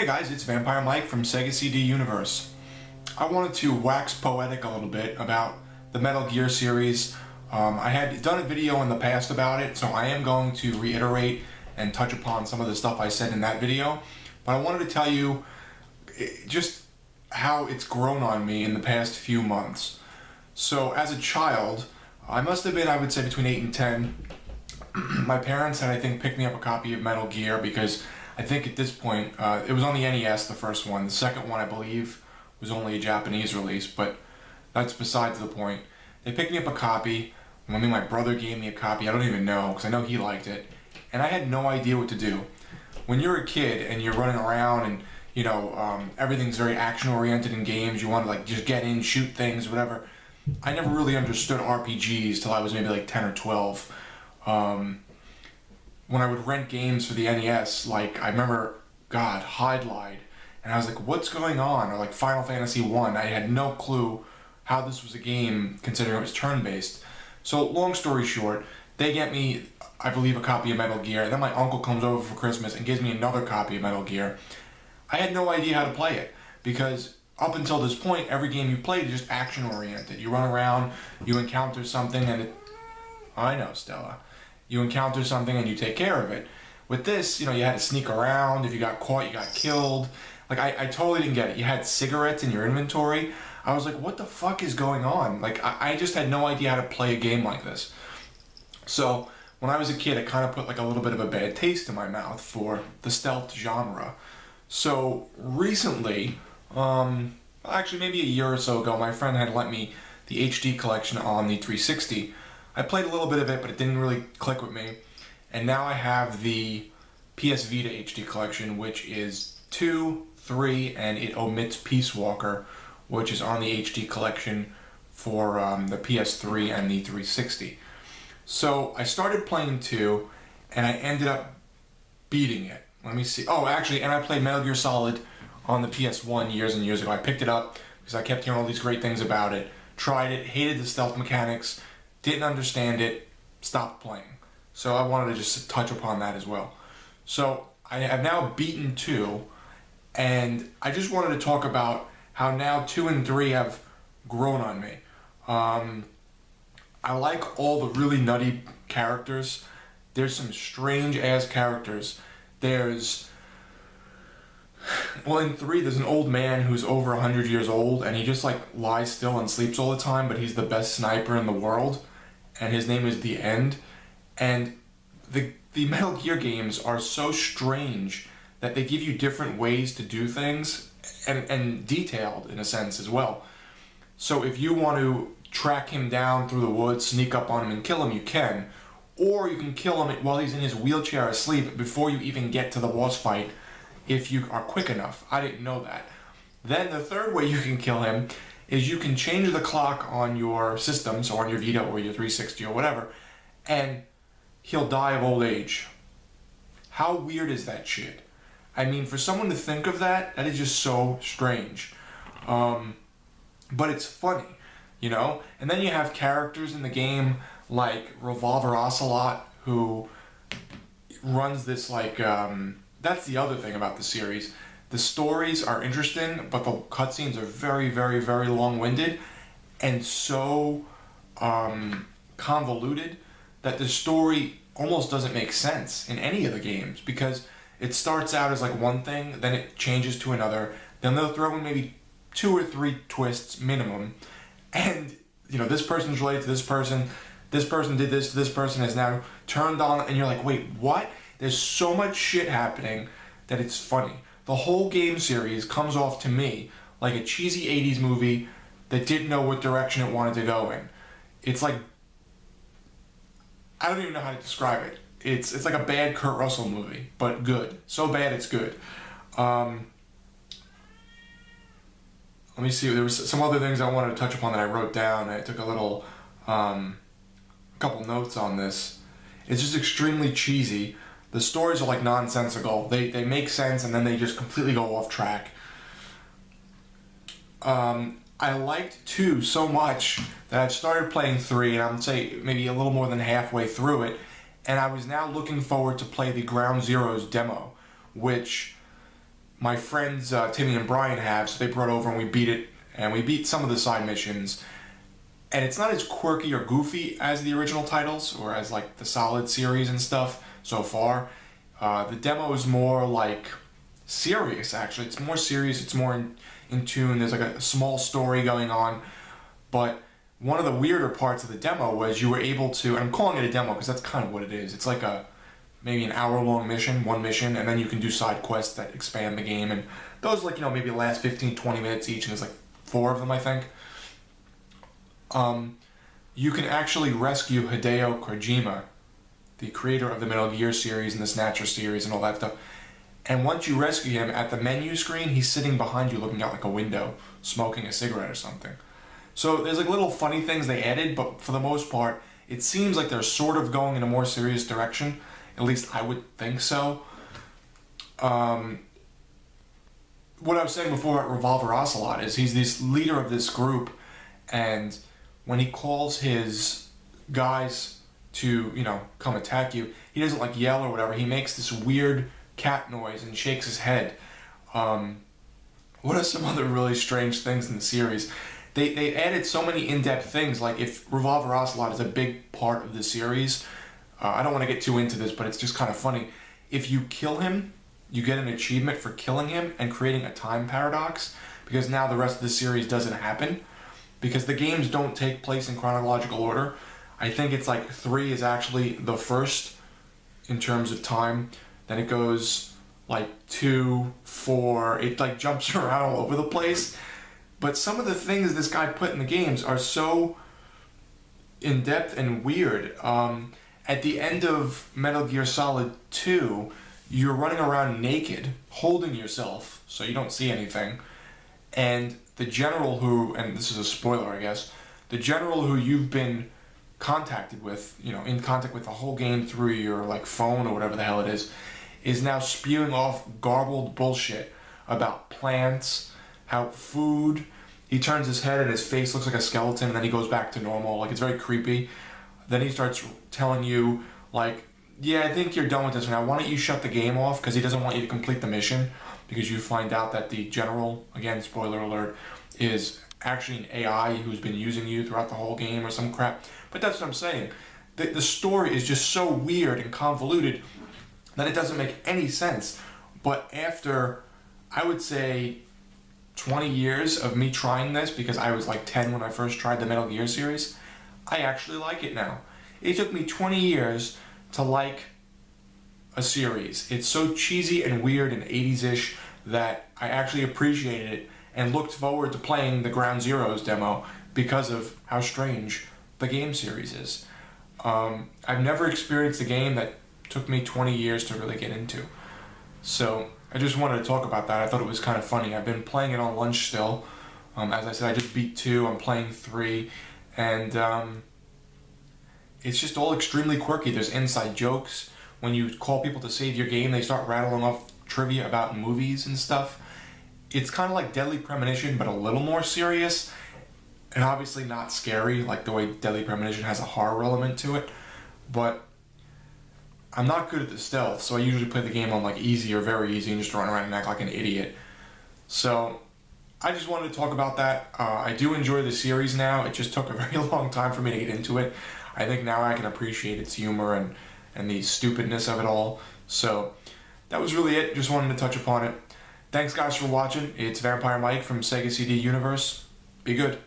Hey guys, it's Vampire Mike from Sega CD Universe. I wanted to wax poetic a little bit about the Metal Gear series. I had done a video in the past about it, so I am going to reiterate and touch upon some of the stuff I said in that video. But I wanted to tell you just how it's grown on me in the past few months. So as a child, I must have been, I would say, between 8 and 10. My parents had, I think, picked me up a copy of Metal Gear because I think at this point, it was on the NES, the first one. The second one, I believe, was only a Japanese release, but that's besides the point. They picked me up a copy. My brother gave me a copy. I don't even know, because I know he liked it. And I had no idea what to do. When you're a kid and you're running around and, you know, everything's very action-oriented in games, you want to, like, just get in, shoot things, whatever. I never really understood RPGs till I was maybe, like, 10 or 12. When I would rent games for the NES, like, I remember, God, Hydlide, and I was like, what's going on? Or like Final Fantasy 1, I had no clue how this was a game, considering it was turn-based. So, long story short, they get me, I believe, a copy of Metal Gear, and then my uncle comes over for Christmas and gives me another copy of Metal Gear. I had no idea how to play it, because up until this point, every game you played is just action-oriented. You run around, you encounter something, and it... I know, Stella. You encounter something and you take care of it. With this, you know, you had to sneak around. If you got caught, you got killed. Like, I totally didn't get it. You had cigarettes in your inventory. I was like, what the fuck is going on? Like, I just had no idea how to play a game like this. So, when I was a kid, it kind of put like a little bit of a bad taste in my mouth for the stealth genre. So, recently, actually maybe a year or so ago, my friend had lent me the HD collection on the 360. I played a little bit of it, but it didn't really click with me. And now I have the PS Vita HD collection, which is 2, 3, and it omits Peace Walker, which is on the HD collection for the PS3 and the 360. So I started playing 2, and I ended up beating it. Let me see. Oh, actually, and I played Metal Gear Solid on the PS1 years and years ago. I picked it up because I kept hearing all these great things about it. Tried it, hated the stealth mechanics, didn't understand it, stopped playing. So I wanted to just touch upon that as well. So I have now beaten 2, and I just wanted to talk about how now 2 and 3 have grown on me. I like all the really nutty characters. There's some strange ass characters. There's, well, in 3 there's an old man who's over 100 years old, and he just like lies still and sleeps all the time, but he's the best sniper in the world. And his name is The End, and the Metal Gear games are so strange that they give you different ways to do things, and detailed in a sense as well. So if you want to track him down through the woods, sneak up on him and kill him, you can. Or you can kill him while he's in his wheelchair asleep before you even get to the boss fight, if you are quick enough. I didn't know that. Then the third way you can kill him is you can change the clock on your system, so on your Vita or your 360 or whatever, and he'll die of old age. How weird is that shit? I mean, for someone to think of that, that is just so strange. But it's funny, you know? And then you have characters in the game like Revolver Ocelot, who runs this like, that's the other thing about the series. The stories are interesting, but the cutscenes are very, very, very long-winded and so convoluted that the story almost doesn't make sense in any of the games, because it starts out as like one thing, then it changes to another, then they'll throw in maybe 2 or 3 twists minimum, and you know, this person's related to this person did this to this person, is now turned on, and you're like, wait, what? There's so much shit happening that it's funny. The whole game series comes off to me like a cheesy 80s movie that didn't know what direction it wanted to go in. It's like, I don't even know how to describe it. It's like a bad Kurt Russell movie, but good. So bad it's good. Let me see, there was some other things I wanted to touch upon that I wrote down. I took a little, couple notes on this. It's just extremely cheesy. The stories are like nonsensical. They make sense and then they just completely go off track. I liked 2 so much that I've started playing 3, and I'm say maybe a little more than halfway through it, and I was now looking forward to play the Ground Zeroes demo, which my friends Timmy and Brian have, so they brought over and we beat it, and we beat some of the side missions. And it's not as quirky or goofy as the original titles, or as like the Solid series and stuff so far. The demo is more like serious, actually. It's more serious, it's more in tune. There's like a small story going on. But one of the weirder parts of the demo was you were able to, and I'm calling it a demo because that's kind of what it is. It's like maybe an hour-long mission, one mission, and then you can do side quests that expand the game. And those, like, maybe last 15, 20 minutes each, and there's like 4 of them, I think. You can actually rescue Hideo Kojima, the creator of the Metal Gear series and the Snatcher series and all that stuff. And once you rescue him, at the menu screen, he's sitting behind you looking out like a window, smoking a cigarette or something. So there's like little funny things they added, but for the most part, it seems like they're sort of going in a more serious direction. At least I would think so. What I was saying before about Revolver Ocelot is he's this leader of this group, and when he calls his guys to, come attack you, he doesn't like yell or whatever. He makes this weird cat noise and shakes his head. What are some other really strange things in the series? They added so many in-depth things, like if Revolver Ocelot is a big part of the series, I don't want to get too into this, but it's just kind of funny. If you kill him, you get an achievement for killing him and creating a time paradox, because now the rest of the series doesn't happen, because the games don't take place in chronological order. I think it's like 3 is actually the first in terms of time, then it goes like 2, 4, it like jumps around all over the place. But some of the things this guy put in the games are so in-depth and weird. At the end of Metal Gear Solid 2, you're running around naked, holding yourself, so you don't see anything. And the general who, and this is a spoiler I guess, the general who you've been contacted with, in contact with the whole game through your like phone or whatever the hell it is now spewing off garbled bullshit about plants, how food, he turns his head and his face looks like a skeleton and then he goes back to normal, like it's very creepy. Then he starts telling you, like, yeah, I think you're done with this now, why don't you shut the game off, because he doesn't want you to complete the mission, because you find out that the general, again, spoiler alert, is actually an AI who's been using you throughout the whole game or some crap. But that's what I'm saying. The story is just so weird and convoluted that it doesn't make any sense. But after, I would say, 20 years of me trying this, because I was like 10 when I first tried the Metal Gear series, I actually like it now. It took me 20 years to like a series. It's so cheesy and weird and 80s-ish that I actually appreciated it and looked forward to playing the Ground Zeroes demo because of how strange the game series is. I've never experienced a game that took me 20 years to really get into. So I just wanted to talk about that. I thought it was kind of funny. I've been playing it on lunch still. As I said, I just beat 2, I'm playing 3, and it's just all extremely quirky. There's inside jokes. When you call people to save your game, they start rattling off trivia about movies and stuff. It's kind of like Deadly Premonition, but a little more serious, and obviously not scary, like the way Deadly Premonition has a horror element to it. But I'm not good at the stealth, so I usually play the game on like easy or very easy and just run around and act like an idiot. So I just wanted to talk about that. I do enjoy the series now. It just took a very long time for me to get into it. I think now I can appreciate its humor and the stupidness of it all. So that was really it. Just wanted to touch upon it. Thanks guys for watching. It's Vampire Mike from Sega CD Universe. Be good.